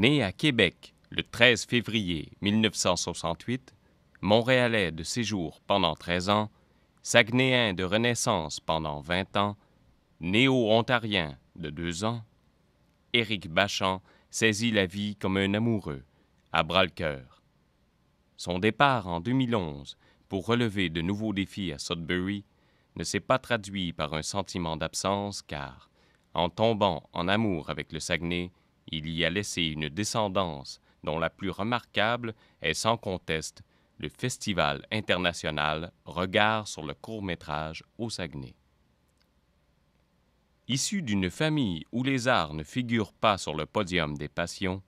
Né à Québec le 13 février 1968, Montréalais de séjour pendant 13 ans, Saguenéen de renaissance pendant 20 ans, Néo-Ontarien de 2 ans, Éric Bachand saisit la vie comme un amoureux, à bras-le-cœur. Son départ en 2011 pour relever de nouveaux défis à Sudbury ne s'est pas traduit par un sentiment d'absence car, en tombant en amour avec le Saguenay, il y a laissé une descendance dont la plus remarquable est sans conteste le Festival international Regard sur le court-métrage au Saguenay. Issu d'une famille où les arts ne figurent pas sur le podium des passions,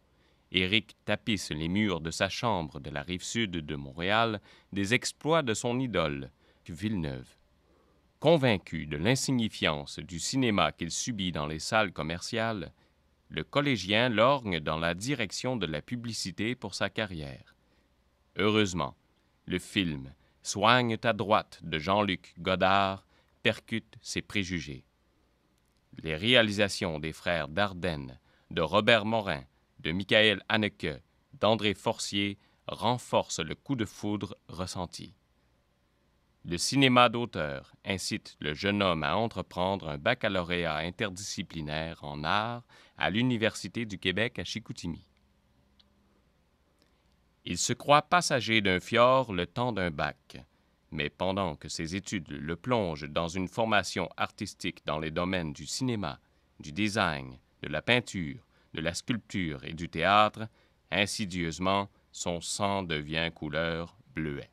Éric tapisse les murs de sa chambre de la Rive-Sud de Montréal des exploits de son idole, Villeneuve. Convaincu de l'insignifiance du cinéma qu'il subit dans les salles commerciales, le collégien lorgne dans la direction de la publicité pour sa carrière. Heureusement, le film « Soigne ta droite » de Jean-Luc Godard percute ses préjugés. Les réalisations des frères Dardenne, de Robert Morin, de Michael Haneke, d'André Forcier renforcent le coup de foudre ressenti. Le cinéma d'auteur incite le jeune homme à entreprendre un baccalauréat interdisciplinaire en arts à l'Université du Québec à Chicoutimi. Il se croit passager d'un fjord le temps d'un bac, mais pendant que ses études le plongent dans une formation artistique dans les domaines du cinéma, du design, de la peinture, de la sculpture et du théâtre, insidieusement, son sang devient couleur bleuet.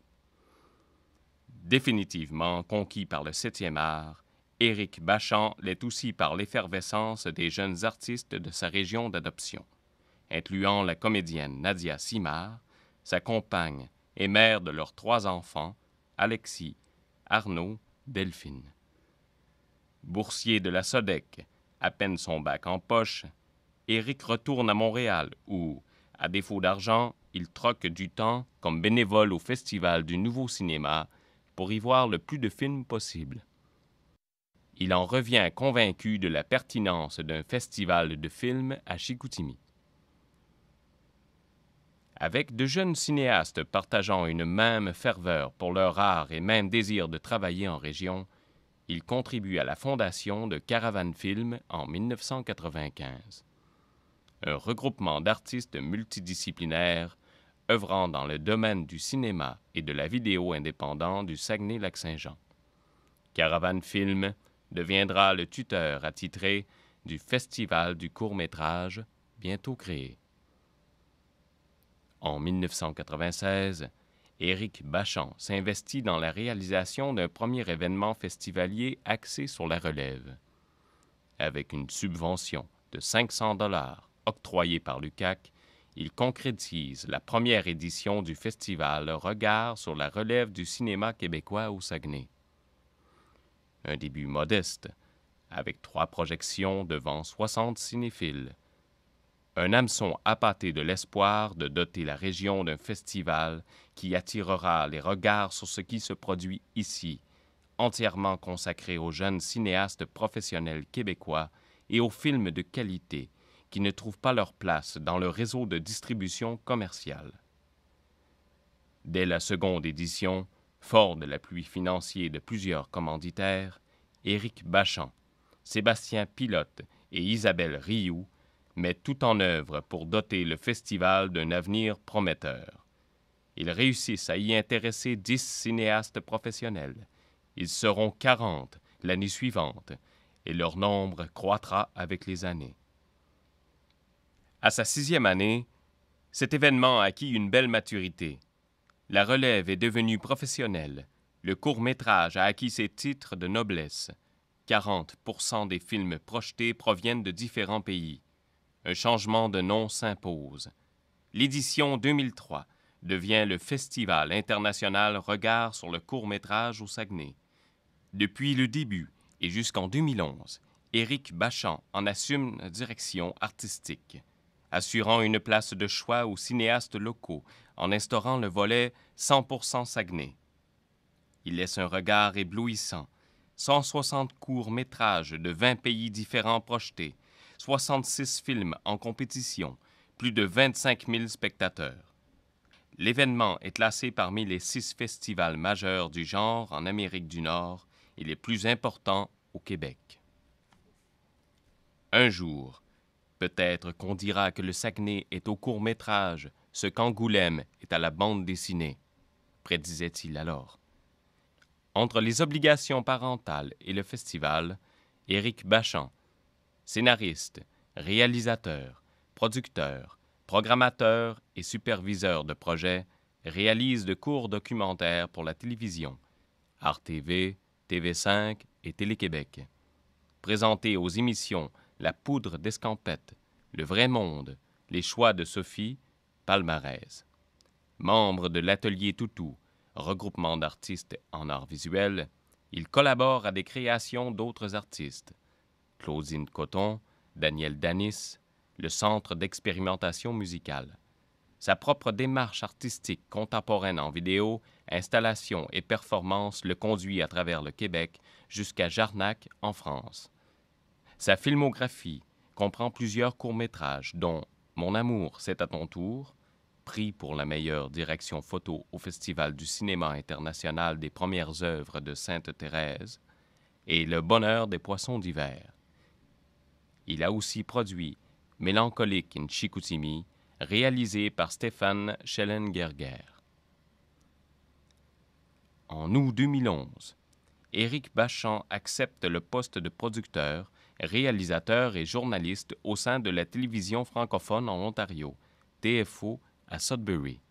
Définitivement conquis par le 7e art, Éric Bachand l'est aussi par l'effervescence des jeunes artistes de sa région d'adoption, incluant la comédienne Nadia Simard, sa compagne et mère de leurs 3 enfants, Alexis, Arnaud, Delphine. Boursier de la SODEC, à peine son bac en poche, Éric retourne à Montréal où, à défaut d'argent, il troque du temps comme bénévole au Festival du Nouveau Cinéma pour y voir le plus de films possible. Il en revient convaincu de la pertinence d'un festival de films à Chicoutimi. Avec de jeunes cinéastes partageant une même ferveur pour leur art et même désir de travailler en région, il contribue à la fondation de Caravane Film en 1995. Un regroupement d'artistes multidisciplinaires œuvrant dans le domaine du cinéma et de la vidéo indépendant du Saguenay-Lac-Saint-Jean. Caravane Film deviendra le tuteur attitré du Festival du court-métrage, bientôt créé. En 1996, Éric Bachand s'investit dans la réalisation d'un premier événement festivalier axé sur la relève. Avec une subvention de 500 $ octroyée par l'UQAC, il concrétise la première édition du festival Regard sur la relève du cinéma québécois au Saguenay. Un début modeste, avec 3 projections devant 60 cinéphiles. Un hameçon appâté de l'espoir de doter la région d'un festival qui attirera les regards sur ce qui se produit ici, entièrement consacré aux jeunes cinéastes professionnels québécois et aux films de qualité qui ne trouvent pas leur place dans le réseau de distribution commerciale. Dès la seconde édition, fort de l'appui financier de plusieurs commanditaires, Éric Bachand, Sébastien Pilote et Isabelle Rioux mettent tout en œuvre pour doter le festival d'un avenir prometteur. Ils réussissent à y intéresser 10 cinéastes professionnels. Ils seront 40 l'année suivante et leur nombre croîtra avec les années. À sa 6e année, cet événement acquit une belle maturité. La relève est devenue professionnelle. Le court-métrage a acquis ses titres de noblesse. 40% des films projetés proviennent de différents pays. Un changement de nom s'impose. L'édition 2003 devient le Festival international Regard sur le court-métrage au Saguenay. Depuis le début et jusqu'en 2011, Éric Bachand en assume la direction artistique, assurant une place de choix aux cinéastes locaux en instaurant le volet 100% Saguenay. Il laisse un regard éblouissant, 160 courts-métrages de 20 pays différents projetés, 66 films en compétition, plus de 25 000 spectateurs. L'événement est classé parmi les 6 festivals majeurs du genre en Amérique du Nord et les plus importants au Québec. Un jour, peut-être qu'on dira que le Saguenay est au court-métrage, ce qu'Angoulême est à la bande dessinée, prédisait-il alors. Entre les obligations parentales et le festival, Éric Bachand, scénariste, réalisateur, producteur, programmateur et superviseur de projets, réalise de courts documentaires pour la télévision, Art TV, TV5 et Télé-Québec. Présentés aux émissions La Poudre d'Escampette, Le Vrai Monde, Les Choix de Sophie, Palmarès. Membre de l'Atelier Toutou, regroupement d'artistes en art visuel, il collabore à des créations d'autres artistes. Claudine Coton, Daniel Danis, le Centre d'expérimentation musicale. Sa propre démarche artistique contemporaine en vidéo, installation et performance le conduit à travers le Québec jusqu'à Jarnac, en France. Sa filmographie comprend plusieurs courts-métrages, dont Mon amour, c'est à ton tour, prix pour la meilleure direction photo au Festival du cinéma international des premières œuvres de Sainte-Thérèse, et Le bonheur des poissons d'hiver. Il a aussi produit Mélancolique in Chicoutimi, réalisé par Stéphane Schellengerger. En août 2011, Éric Bachand accepte le poste de producteur, réalisateur et journaliste au sein de la télévision francophone en Ontario, TFO, à Sudbury.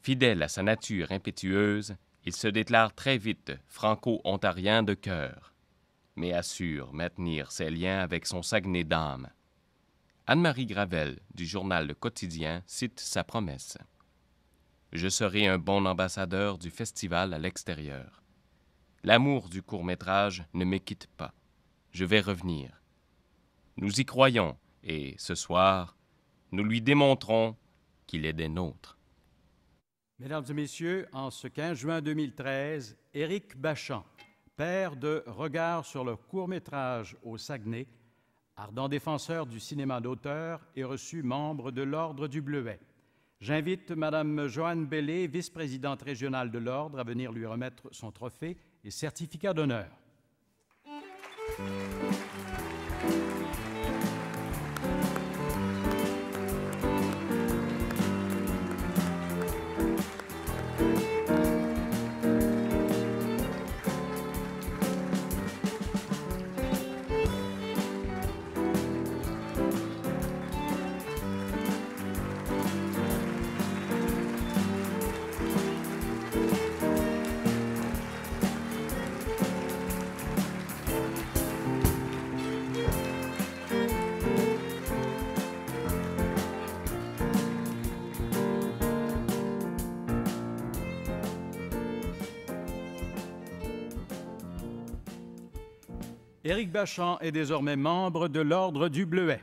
Fidèle à sa nature impétueuse, il se déclare très vite franco-ontarien de cœur, mais assure maintenir ses liens avec son Saguenay d'âme. Anne-Marie Gravel, du journal Le Quotidien, cite sa promesse. « Je serai un bon ambassadeur du festival à l'extérieur. L'amour du court-métrage ne me quitte pas. Je vais revenir. Nous y croyons et, ce soir, nous lui démontrons qu'il est des nôtres. » Mesdames et messieurs, en ce 15 juin 2013, Éric Bachand, père de Regard sur le court-métrage au Saguenay, ardent défenseur du cinéma d'auteur, est reçu membre de l'Ordre du Bleuet. J'invite Mme Joanne Bellé, vice-présidente régionale de l'Ordre, à venir lui remettre son trophée et certificat d'honneur. Éric Bachand est désormais membre de l'Ordre du Bleuet.